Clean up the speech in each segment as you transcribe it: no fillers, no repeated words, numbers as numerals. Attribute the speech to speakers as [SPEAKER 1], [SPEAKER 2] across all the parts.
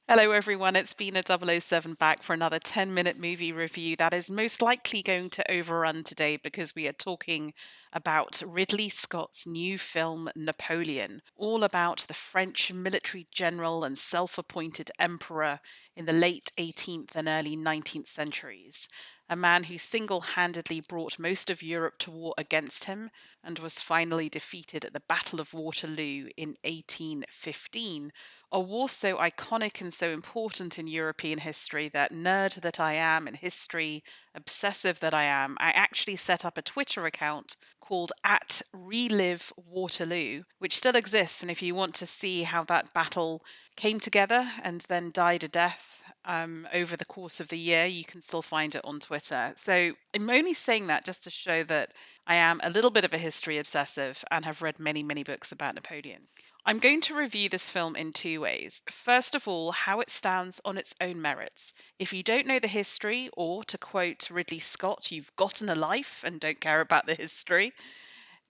[SPEAKER 1] Hello, everyone. It's been a 007 back for another 10-minute movie review that is most likely going to overrun today because we are talking about Ridley Scott's new film, Napoleon, all about the French military general and self appointed emperor in the late 18th and early 19th centuries. A man who single handedly brought most of Europe to war against him and was finally defeated at the Battle of Waterloo in 1815, a war so iconic and so important in European history that, nerd that I am in history, obsessive that I am, I actually set up a Twitter account called at Relive Waterloo, which still exists. And if you want to see how that battle came together and then died a death over the course of the year, you can still find it on Twitter. So I'm only saying that just to show that I am a little bit of a history obsessive and have read many, many books about Napoleon. I'm going to review this film in two ways. First of all, how it stands on its own merits. If you don't know the history, or to quote Ridley Scott, you've gotten a life and don't care about the history,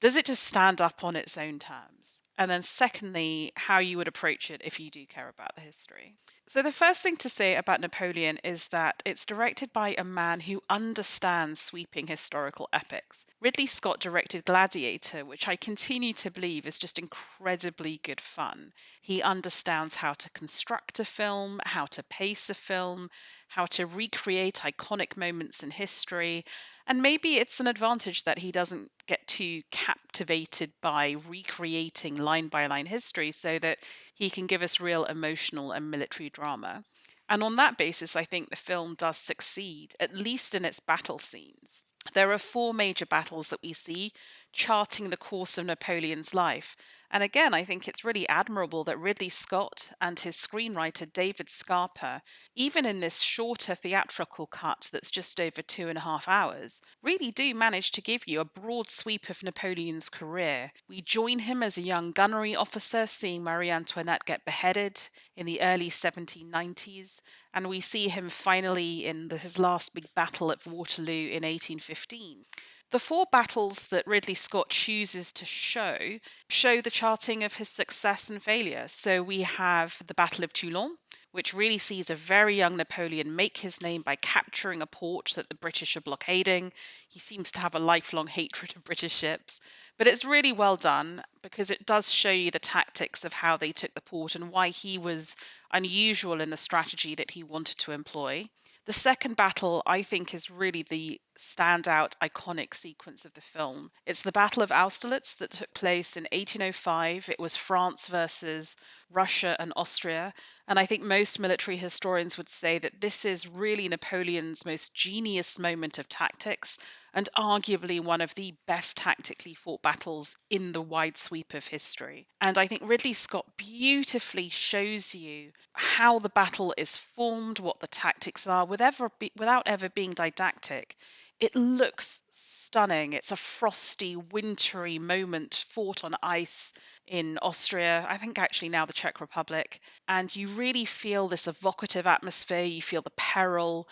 [SPEAKER 1] does it just stand up on its own terms? And then, secondly, how you would approach it if you do care about the history. So, the first thing to say about Napoleon is that it's directed by a man who understands sweeping historical epics. Ridley Scott directed Gladiator, which I continue to believe is just incredibly good fun. He understands how to construct a film, how to pace a film, how to recreate iconic moments in history, and maybe it's an advantage that he doesn't get too captivated by recreating line by line history so that he can give us real emotional and military drama. And on that basis, I think the film does succeed, at least in its battle scenes. There are four major battles that we see charting the course of Napoleon's life. And again, I think it's really admirable that Ridley Scott and his screenwriter David Scarpa, even in this shorter theatrical cut that's just over 2.5 hours, really do manage to give you a broad sweep of Napoleon's career. We join him as a young gunnery officer seeing Marie Antoinette get beheaded in the early 1790s, and we see him finally in his last big battle at Waterloo in 1815. The four battles that Ridley Scott chooses to show the charting of his success and failure. So we have the Battle of Toulon, which really sees a very young Napoleon make his name by capturing a port that the British are blockading. He seems to have a lifelong hatred of British ships, but it's really well done because it does show you the tactics of how they took the port and why he was unusual in the strategy that he wanted to employ. The second battle, I think, is really the standout, iconic sequence of the film. It's the Battle of Austerlitz that took place in 1805. It was France versus Russia and Austria. And I think most military historians would say that this is really Napoleon's most genius moment of tactics and arguably one of the best tactically fought battles in the wide sweep of history. And I think Ridley Scott beautifully shows you how the battle is formed, what the tactics are, without ever being didactic. It looks stunning. It's a frosty, wintry moment fought on ice in Austria, I think actually now the Czech Republic. And you really feel this evocative atmosphere. You feel the peril.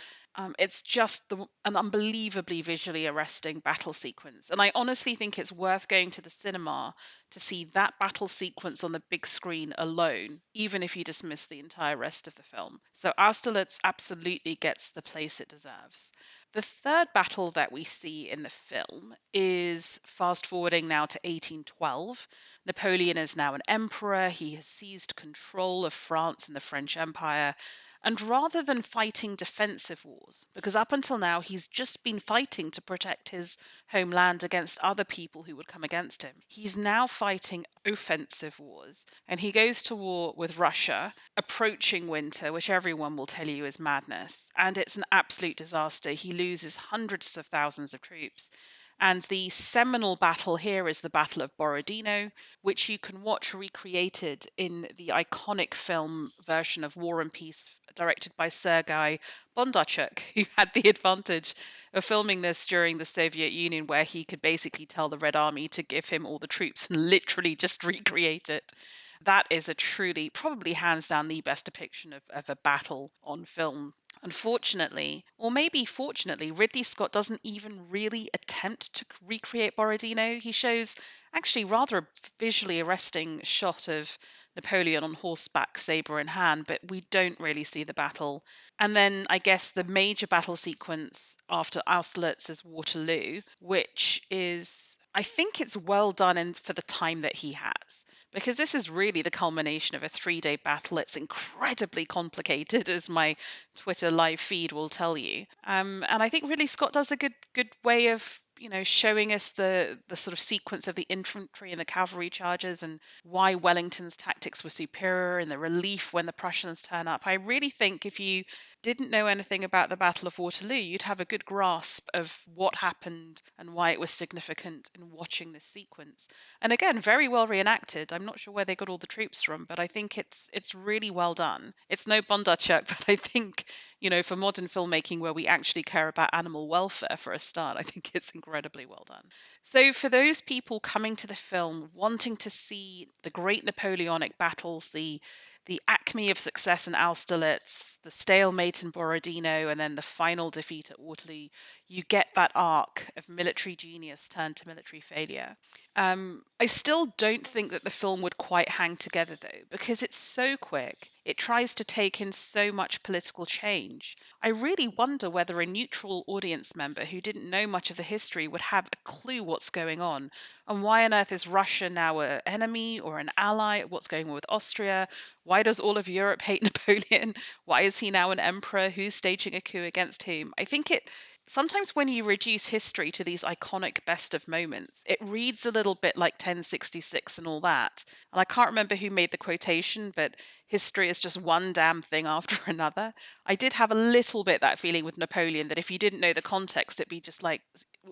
[SPEAKER 1] It's just an unbelievably visually arresting battle sequence. And I honestly think it's worth going to the cinema to see that battle sequence on the big screen alone, even if you dismiss the entire rest of the film. So Austerlitz absolutely gets the place it deserves. The third battle that we see in the film is fast forwarding now to 1812. Napoleon is now an emperor. He has seized control of France and the French Empire. And rather than fighting defensive wars, because up until now he's just been fighting to protect his homeland against other people who would come against him, he's now fighting offensive wars. And he goes to war with Russia, approaching winter, which everyone will tell you is madness. And it's an absolute disaster. He loses hundreds of thousands of troops. And the seminal battle here is the Battle of Borodino, which you can watch recreated in the iconic film version of War and Peace, directed by Sergei Bondarchuk, who had the advantage of filming this during the Soviet Union, where he could basically tell the Red Army to give him all the troops and literally just recreate it. That is a truly, probably hands down, the best depiction of a battle on film. Unfortunately, or maybe fortunately, Ridley Scott doesn't even really attempt to recreate Borodino. He shows actually rather a visually arresting shot of Napoleon on horseback, saber in hand, but we don't really see the battle. And then I guess the major battle sequence after Austerlitz is Waterloo, which is, I think it's well done and for the time that he has. Because this is really the culmination of a 3-day battle. It's incredibly complicated, as my Twitter live feed will tell you. And I think Ridley Scott does a good way of showing us the sort of sequence of the infantry and the cavalry charges and why Wellington's tactics were superior and the relief when the Prussians turn up. I really think if you didn't know anything about the Battle of Waterloo, you'd have a good grasp of what happened and why it was significant in watching this sequence. And again, very well reenacted. I'm not sure where they got all the troops from, but I think it's really well done. It's no Bondarchuk, but I think, for modern filmmaking where we actually care about animal welfare for a start, I think it's incredibly well done. So for those people coming to the film wanting to see the great Napoleonic battles, the acme of success in Austerlitz, the stalemate in Borodino, and then the final defeat at Waterloo, you get that arc of military genius turned to military failure. I still don't think that the film would quite hang together though, because it's so quick. It tries to take in so much political change. I really wonder whether a neutral audience member who didn't know much of the history would have a clue what's going on. And why on earth is Russia now an enemy or an ally? What's going on with Austria? Why does all of Europe hate Napoleon? Why is he now an emperor? Who's staging a coup against whom? I think it sometimes when you reduce history to these iconic best of moments, it reads a little bit like 1066 and all that. And I can't remember who made the quotation, but history is just one damn thing after another. I did have a little bit that feeling with Napoleon that if you didn't know the context, it'd be just like,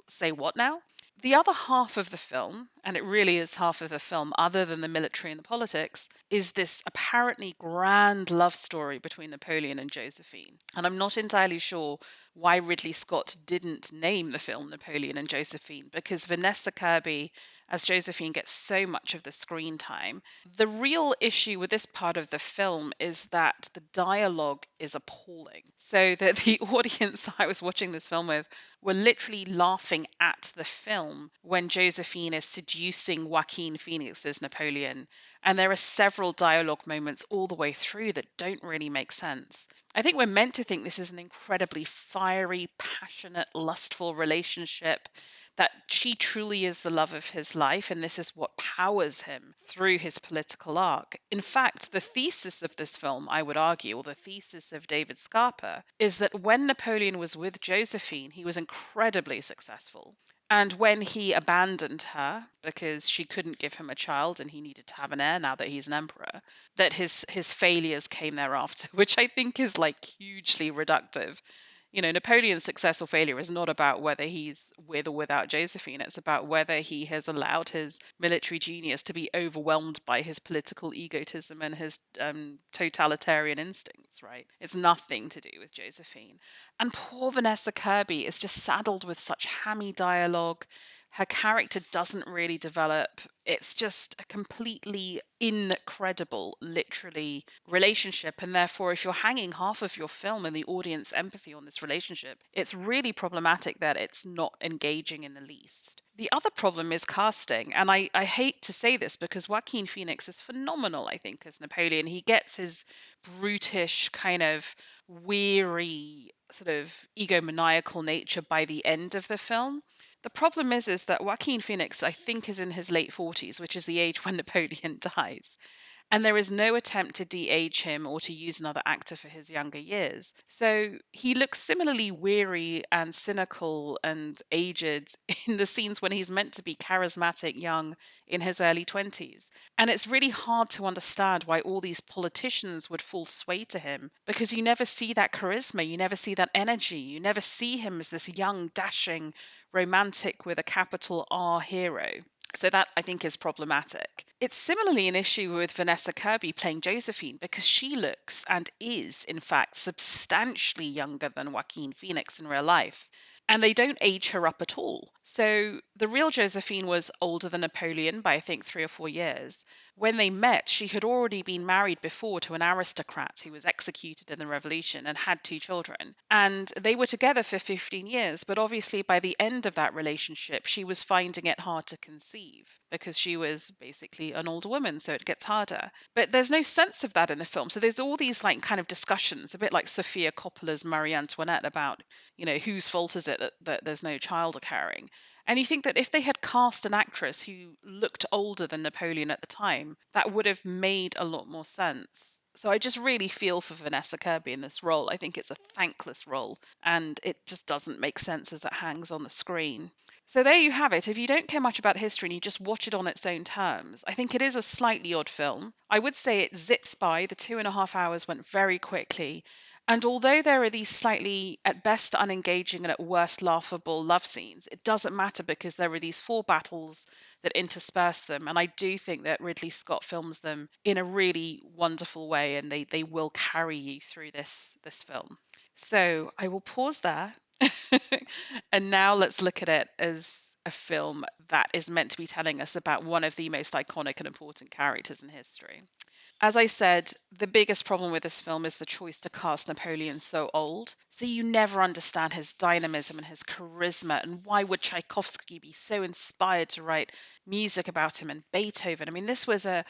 [SPEAKER 1] say what now? The other half of the film, and it really is half of the film, other than the military and the politics, is this apparently grand love story between Napoleon and Josephine. And I'm not entirely sure why Ridley Scott didn't name the film Napoleon and Josephine, because Vanessa Kirby as Josephine gets so much of the screen time. The real issue with this part of the film is that the dialogue is appalling. So that the audience I was watching this film with were literally laughing at the film when Josephine is seducing Joaquin Phoenix as Napoleon. And there are several dialogue moments all the way through that don't really make sense. I think we're meant to think this is an incredibly fiery, passionate, lustful relationship, that she truly is the love of his life, and this is what powers him through his political arc. In fact, the thesis of this film, I would argue, or the thesis of David Scarpa, is that when Napoleon was with Josephine, he was incredibly successful. And when he abandoned her because she couldn't give him a child and he needed to have an heir now that he's an emperor, that his failures came thereafter, which I think is like hugely reductive. Napoleon's success or failure is not about whether he's with or without Josephine. It's about whether he has allowed his military genius to be overwhelmed by his political egotism and his totalitarian instincts, right? It's nothing to do with Josephine. And poor Vanessa Kirby is just saddled with such hammy dialogue. Her character doesn't really develop. It's just a completely incredible, literally, relationship. And therefore, if you're hanging half of your film and the audience empathy on this relationship, it's really problematic that it's not engaging in the least. The other problem is casting. And I hate to say this because Joaquin Phoenix is phenomenal, I think, as Napoleon. He gets his brutish, kind of weary, sort of egomaniacal nature by the end of the film. The problem is that Joaquin Phoenix, I think, is in his late 40s, which is the age when Napoleon dies. And there is no attempt to de-age him or to use another actor for his younger years. So he looks similarly weary and cynical and aged in the scenes when he's meant to be charismatic, young, in his early 20s. And it's really hard to understand why all these politicians would fall sway to him, because you never see that charisma, you never see that energy, you never see him as this young, dashing, romantic with a capital R hero. So that I think is problematic. It's similarly an issue with Vanessa Kirby playing Josephine because she looks and is, in fact, substantially younger than Joaquin Phoenix in real life. And they don't age her up at all. So the real Josephine was older than Napoleon by, I think, 3 or 4 years, when they met, she had already been married before to an aristocrat who was executed in the revolution and had two children. And they were together for 15 years. But obviously, by the end of that relationship, she was finding it hard to conceive because she was basically an older woman. So it gets harder. But there's no sense of that in the film. So there's all these like kind of discussions, a bit like Sofia Coppola's Marie Antoinette, about, whose fault is it that there's no child occurring. And you think that if they had cast an actress who looked older than Napoleon at the time, that would have made a lot more sense. So I just really feel for Vanessa Kirby in this role. I think it's a thankless role, and it just doesn't make sense as it hangs on the screen. So there you have it. If you don't care much about history and you just watch it on its own terms, I think it is a slightly odd film. I would say it zips by. The 2.5 hours went very quickly. And although there are these slightly, at best, unengaging and at worst, laughable love scenes, it doesn't matter because there are these four battles that intersperse them. And I do think that Ridley Scott films them in a really wonderful way, and they will carry you through this film. So I will pause there. And now let's look at it as a film that is meant to be telling us about one of the most iconic and important characters in history. As I said, the biggest problem with this film is the choice to cast Napoleon so old. So you never understand his dynamism and his charisma, and why would Tchaikovsky be so inspired to write music about him, and Beethoven? I mean, this was an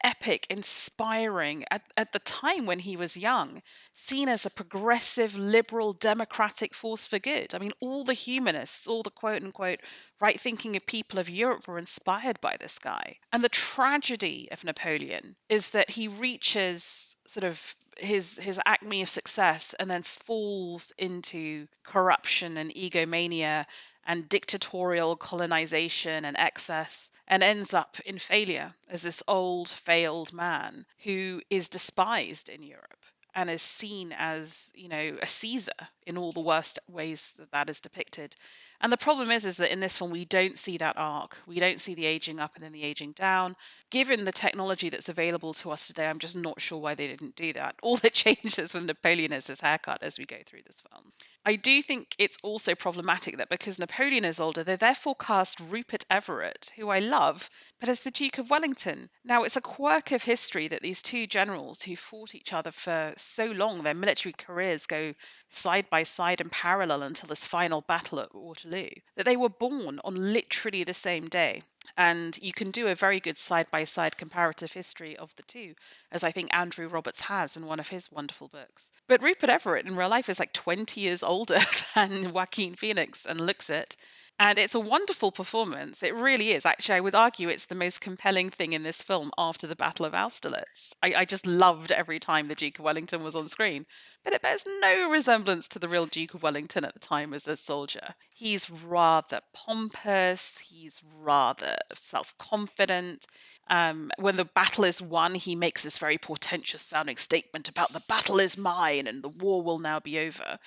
[SPEAKER 1] epic, inspiring, at the time when he was young, seen as a progressive, liberal, democratic force for good. I mean, all the humanists, all the quote unquote right thinking people of Europe were inspired by this guy. And the tragedy of Napoleon is that he reaches sort of his acme of success and then falls into corruption and egomania and dictatorial colonization and excess, and ends up in failure as this old failed man who is despised in Europe and is seen as, a Caesar in all the worst ways that is depicted. And the problem is that in this film, we don't see that arc. We don't see the aging up and then the aging down. Given the technology that's available to us today, I'm just not sure why they didn't do that. All that changes with Napoleon is his haircut as we go through this film. I do think it's also problematic that because Napoleon is older, they therefore cast Rupert Everett, who I love, but as the Duke of Wellington. Now, it's a quirk of history that these two generals who fought each other for so long, their military careers go side by side and parallel until this final battle at Waterloo, that they were born on literally the same day. And you can do a very good side by side comparative history of the two, as I think Andrew Roberts has in one of his wonderful books. But Rupert Everett in real life is like 20 years older than Joaquin Phoenix and looks it. And it's a wonderful performance. It really is. Actually, I would argue it's the most compelling thing in this film after the Battle of Austerlitz. I just loved every time the Duke of Wellington was on screen. But it bears no resemblance to the real Duke of Wellington at the time as a soldier. He's rather pompous, he's rather self-confident. When the battle is won, he makes this very portentous sounding statement about the battle is mine and the war will now be over.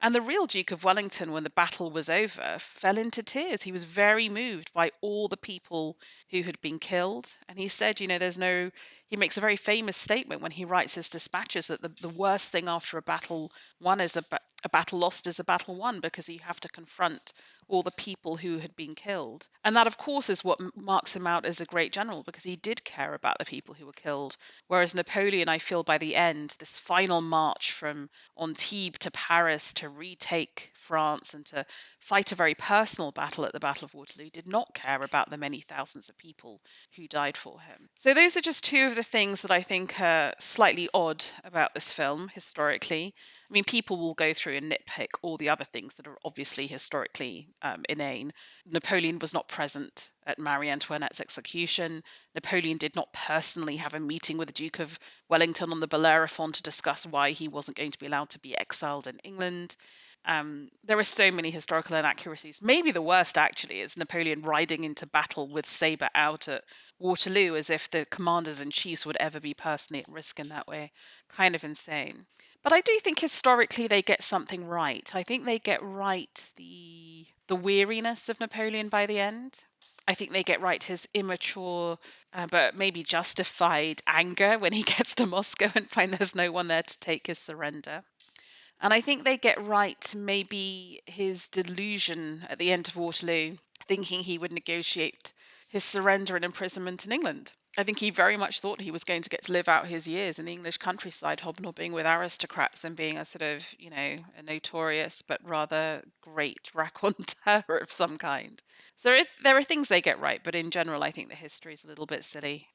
[SPEAKER 1] And the real Duke of Wellington, when the battle was over, fell into tears. He was very moved by all the people who had been killed. And he said, he makes a very famous statement when he writes his dispatches that the worst thing after a battle won is a battle lost is a battle won, because you have to confront all the people who had been killed. And that, of course, is what marks him out as a great general, because he did care about the people who were killed. Whereas Napoleon, I feel by the end, this final march from Antibes to Paris to retake France and to fight a very personal battle at the Battle of Waterloo, did not care about the many thousands of people who died for him. So those are just two of the things that I think are slightly odd about this film historically. I mean, people will go through and nitpick all the other things that are obviously historically inane. Napoleon was not present at Marie Antoinette's execution. Napoleon did not personally have a meeting with the Duke of Wellington on the Bellerophon to discuss why he wasn't going to be allowed to be exiled in England. There are so many historical inaccuracies. Maybe the worst, actually, is Napoleon riding into battle with sabre out at Waterloo, as if the commanders in chiefs would ever be personally at risk in that way. Kind of insane. But I do think historically they get something right. I think they get right the weariness of Napoleon by the end. I think they get right his immature but maybe justified anger when he gets to Moscow and finds there's no one there to take his surrender. And I think they get right maybe his delusion at the end of Waterloo, thinking he would negotiate his surrender and imprisonment in England. I think he very much thought he was going to get to live out his years in the English countryside, hobnobbing with aristocrats and being a sort of, a notorious but rather great raconteur of some kind. So there are things they get right, but in general, I think the history is a little bit silly.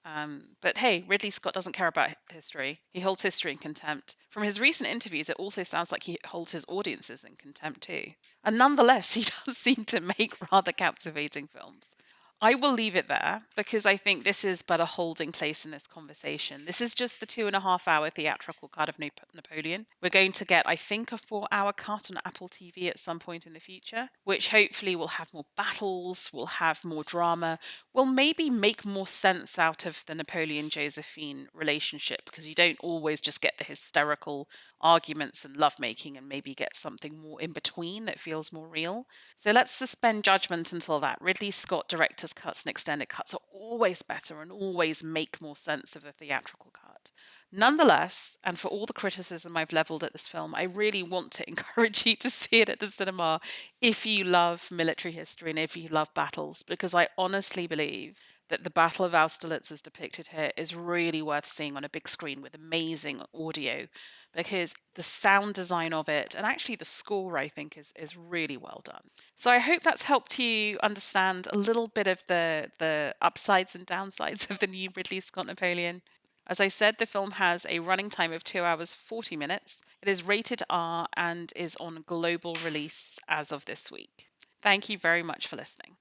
[SPEAKER 1] But hey, Ridley Scott doesn't care about history. He holds history in contempt. From his recent interviews, it also sounds like he holds his audiences in contempt too. And nonetheless, he does seem to make rather captivating films. I will leave it there because I think this is but a holding place in this conversation. This is just the 2.5 hour theatrical cut of Napoleon. We're going to get, I think, a 4 hour cut on Apple TV at some point in the future, which hopefully will have more battles, will have more drama, will maybe make more sense out of the Napoleon Josephine relationship because you don't always just get the hysterical arguments and lovemaking and maybe get something more in between that feels more real. So let's suspend judgment until that. Ridley Scott director's cuts and extended cuts are always better and always make more sense of the theatrical cut. Nonetheless, and for all the criticism I've leveled at this film, I really want to encourage you to see it at the cinema if you love military history and if you love battles, because I honestly believe that the Battle of Austerlitz as depicted here is really worth seeing on a big screen with amazing audio because the sound design of it and actually the score I think is really well done. So I hope that's helped you understand a little bit of the upsides and downsides of the new Ridley Scott Napoleon. As I said, the film has a running time of 2 hours 40 minutes. It is rated R and is on global release as of this week. Thank you very much for listening.